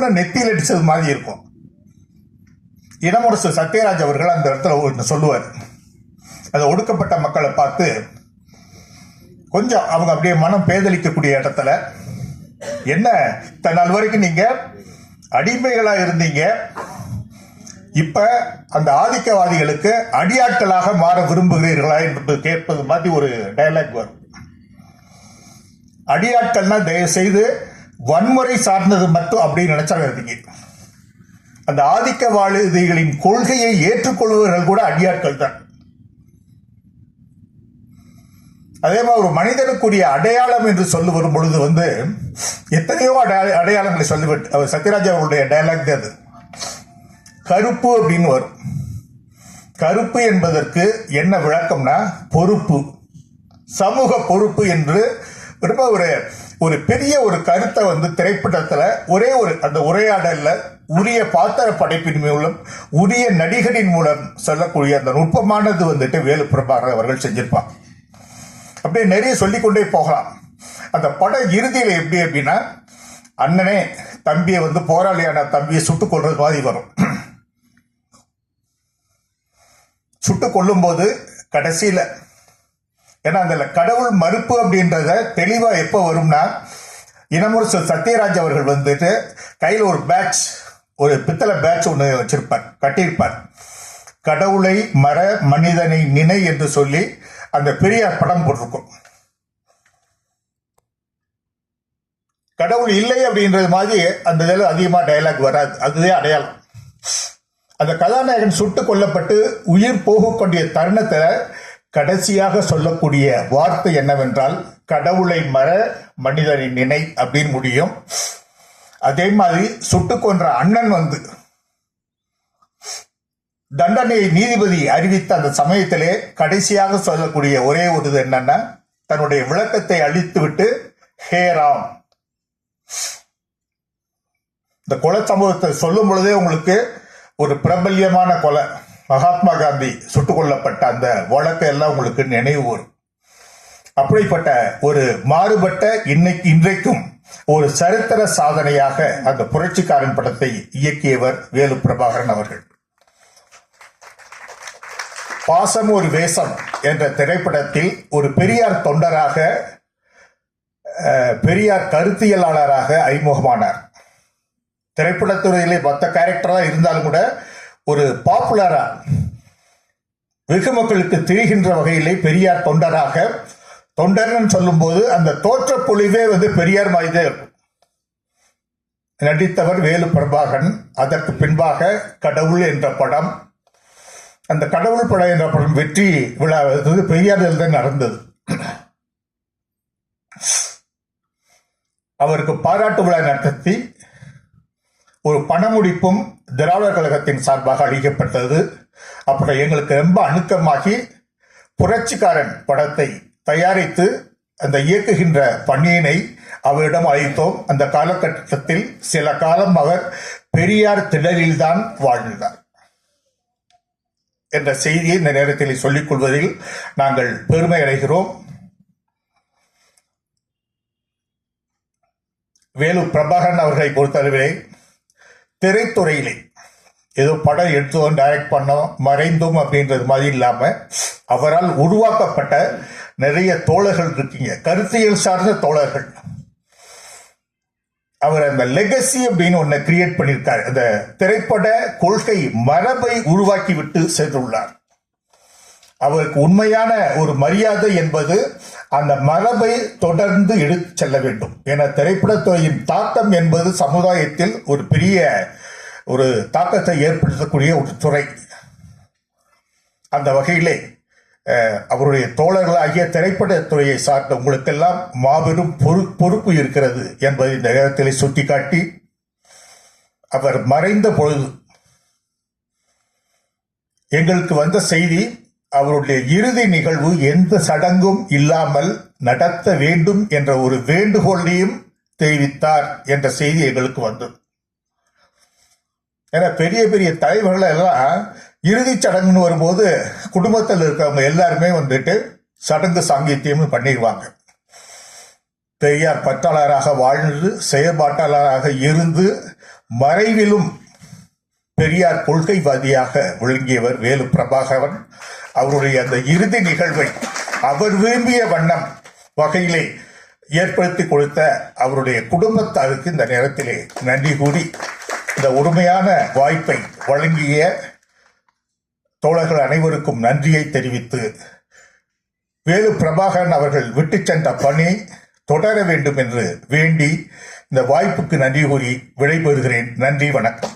சுடுன்னு நெத்தியில் அடிச்சது மாதிரி இருக்கும். இளவரசு சத்யராஜ் அவர்கள் அந்த இடத்துல ஒன்று சொல்லுவார். அதை ஒடுக்கப்பட்ட மக்களை பார்த்து கொஞ்சம் அவங்க அப்படியே மனம் பேதலிக்கக்கூடிய இடத்துல, என்ன தன்னால் வரைக்கும் நீங்க அடிமைகளா இருந்தீங்க, இப்ப அந்த ஆதிக்கவாதிகளுக்கு அடியாட்களாக மாற விரும்புகிறீர்களா என்று கேட்பது மாதிரி ஒரு டயலாக் வரும். அடியாட்கள்னா தயவு செய்து வன்முறை சார்ந்தது மட்டும் அப்படின்னு நினைச்சாங்க. அந்த ஆதிக்கவாதிகளின் கொள்கையை ஏற்றுக்கொள்பவர்கள் கூட அடியாட்கள் தான். அதே மாதிரி ஒரு மனிதனுக்குரிய அடையாளம் என்று சொல்லி வரும் பொழுது எத்தனையோ அடையாளங்களை சொல்லிவிட்டு அவர் சத்யராஜ் அவருடைய டயலாக் தான் அது. கருப்பு அப்படின்னு வரும். கருப்பு என்பதற்கு என்ன விளக்கம்னா பொறுப்பு, சமூக பொறுப்பு என்று ரொம்ப ஒரு பெரிய ஒரு கருத்தை திரைப்படத்துல ஒரே ஒரு அந்த உரையாடல்ல உரிய பாத்திர படைப்பின் மூலம் உரிய நடிகரின் மூலம் சொல்லக்கூடிய அந்த நுட்பமானது வேலு பிரபாகரன் அவர்கள் செஞ்சிருப்பாங்க. அப்படியே நிறைய சொல்லிக்கொண்டே போகலாம். அந்த படம் இறுதியில எப்படி அப்படின்னா, அண்ணனே தம்பியை போராளியான தம்பியை சுட்டுக் கொள்றது மாதிரி வரும். சுட்டுக் கொள்ளும் போது கடைசியில, ஏன்னா அந்த கடவுள் மறுப்பு அப்படின்றத தெளிவா எப்ப வரும்னா, இளவரசு சத்யராஜ் அவர்கள் கையில் ஒரு பேட்ச், ஒரு பித்தளை பேட்ச் ஒன்று வச்சிருப்பார், கட்டியிருப்பார். கடவுளை மற மனிதனை நினை என்று சொல்லி அந்த பெரியார் படம் போட்டிருக்கும். கடவுள் இல்லை அப்படின்றது மாதிரி அந்த இதில் அதிகமாக டயலாக் வராது. அதுவே அடையாளம். அந்த கதாநாயகன் சுட்டுக் கொல்லப்பட்டு உயிர் போகக்கூடிய தருணத்தில் கடைசியாக சொல்லக்கூடிய வார்த்தை என்னவென்றால், கடவுளை மற மனிதனை நினை அப்படின்னு முடியும். அதே மாதிரி சுட்டுக் கொன்ற அண்ணன் தண்டனையை நீதிபதி அறிவித்த அந்த சமயத்திலே கடைசியாக சொல்லக்கூடிய ஒரே ஒரு என்னன்னா, தன்னுடைய விளக்கத்தை அழித்து விட்டு ஹே ராம். இந்த கொலை சம்பவத்தை சொல்லும் பொழுதே உங்களுக்கு ஒரு பிரபல்யமான கொலை, மகாத்மா காந்தி சுட்டுக் கொல்லப்பட்ட அந்த வழக்கை எல்லாம் உங்களுக்கு நினைவு வரும். அப்படிப்பட்ட ஒரு மாறுபட்ட இன்றைக்கும் ஒரு சரித்திர சாதனையாக அந்த புரட்சிக்காரன் படத்தை இயக்கியவர் வேலு பிரபாகரன் அவர்கள். பாசம் ஒரு வேஷம் என்ற திரைப்படத்தில் ஒரு பெரியார் தொண்டராக, பெரியார் கருத்தியலாளராக அறிமுகமானார். திரைப்படத்துறையிலே மற்ற கேரக்டரா இருந்தாலும் கூட ஒரு பாப்புலரா வெகு மக்களுக்கு தெரிகின்ற வகையிலே பெரியார் தொண்டராக, தொண்டர்னு சொல்லும் போது அந்த தோற்ற பொழிவே பெரியார் மாதிரிதான் இருக்கும். நடித்தவர் வேலு பிரபாகரன். அதற்கு பின்பாக கடவுள் என்ற படம், அந்த கடவுள் படம் என்ற படம் வெற்றி விழா பெரியாரில் தான் நடந்தது. அவருக்கு பாராட்டு விழா நடத்தி ஒரு பணமுடிப்பும் திராவிடர் கழகத்தின் சார்பாக அளிக்கப்பட்டது. அப்புறம் எங்களுக்கு ரொம்ப அணுக்கமாகி புரட்சிக்காரன் படத்தை தயாரித்து அந்த இயக்குகின்ற பணியினை அவரிடம் அளித்தோம். அந்த காலகட்டத்தில் சில காலம் அவர் பெரியார் திடலில்தான் வாழ்ந்தார் என்ற செய்தியை இந்த நேரத்தில் சொல்லிக் கொள்வதில் நாங்கள் பெருமை அடைகிறோம். வேலு பிரபாகரன் அவர்களை பொறுத்தளவிலே திரைத்துறையிலே ஏதோ படம் எடுத்தோம், டைரக்ட் பண்ணோம், மறைந்தோம் அப்படின்றது மாதிரி இல்லாம அவரால் உருவாக்கப்பட்ட நிறைய தோழர்கள் இருக்கீங்க, கருத்தியல் சார்ந்த தோழர்கள். அவர் அந்த லெகசி அப்படின்னு ஒன்ன கிரியேட் பண்ணியிருக்காரு. அந்த திரைப்பட கொள்கை மரபை உருவாக்கி விட்டு சென்றுள்ளார். அவருக்கு உண்மையான ஒரு மரியாதை என்பது அந்த மரபை தொடர்ந்து எடுத்து செல்ல வேண்டும். என திரைப்படத்துறையின் தாக்கம் என்பது சமுதாயத்தில் ஒரு பெரிய ஒரு தாக்கத்தை ஏற்படுத்தக்கூடிய ஒரு துறை. அந்த வகையிலே அவருடைய தோழர்களாகிய திரைப்படத்துறையை சார்ந்த உங்களுக்கெல்லாம் மாபெரும் பொறுப்பு இருக்கிறது என்பதை இந்த நேரத்தில் சுட்டிக்காட்டி, அவர் மறைந்த பொழுது எங்களுக்கு வந்த செய்தி, அவருடைய இறுதி நிகழ்வு எந்த சடங்கும் இல்லாமல் நடத்த வேண்டும் என்ற ஒரு வேண்டுகோளையும் தெரிவித்தார் என்ற செய்தி எங்களுக்கு வந்தது. ஏன்னா பெரிய பெரிய தலைவர்கள் எல்லாம் இறுதி சடங்குன்னு வரும்போது குடும்பத்தில் இருக்கிறவங்க எல்லாருமே சடங்கு சாங்கித்யம் பண்ணிடுவாங்க. பெரியார் பற்றாளராக வாழ்ந்து செயற்பாட்டாளராக இருந்து மறைவிலும் பெரியார் கொள்கைவாதியாக விளங்கியவர் வேலு பிரபாகரன். அவருடைய அந்த இறுதி நிகழ்வை அவர் விரும்பிய வண்ணம் வகையிலே ஏற்படுத்தி கொடுத்த அவருடைய குடும்பத்தாருக்கு இந்த நேரத்திலே நன்றி கூறி, இந்த உரிமையான வாய்ப்பை வழங்கிய தோழர்கள் அனைவருக்கும் நன்றியை தெரிவித்து, வேலு பிரபாகரன் அவர்கள் விட்டு சென்ற பணி தொடர வேண்டும் என்று வேண்டி இந்த வாய்ப்புக்கு நன்றி கூறி விடைபெறுகிறேன். நன்றி, வணக்கம்.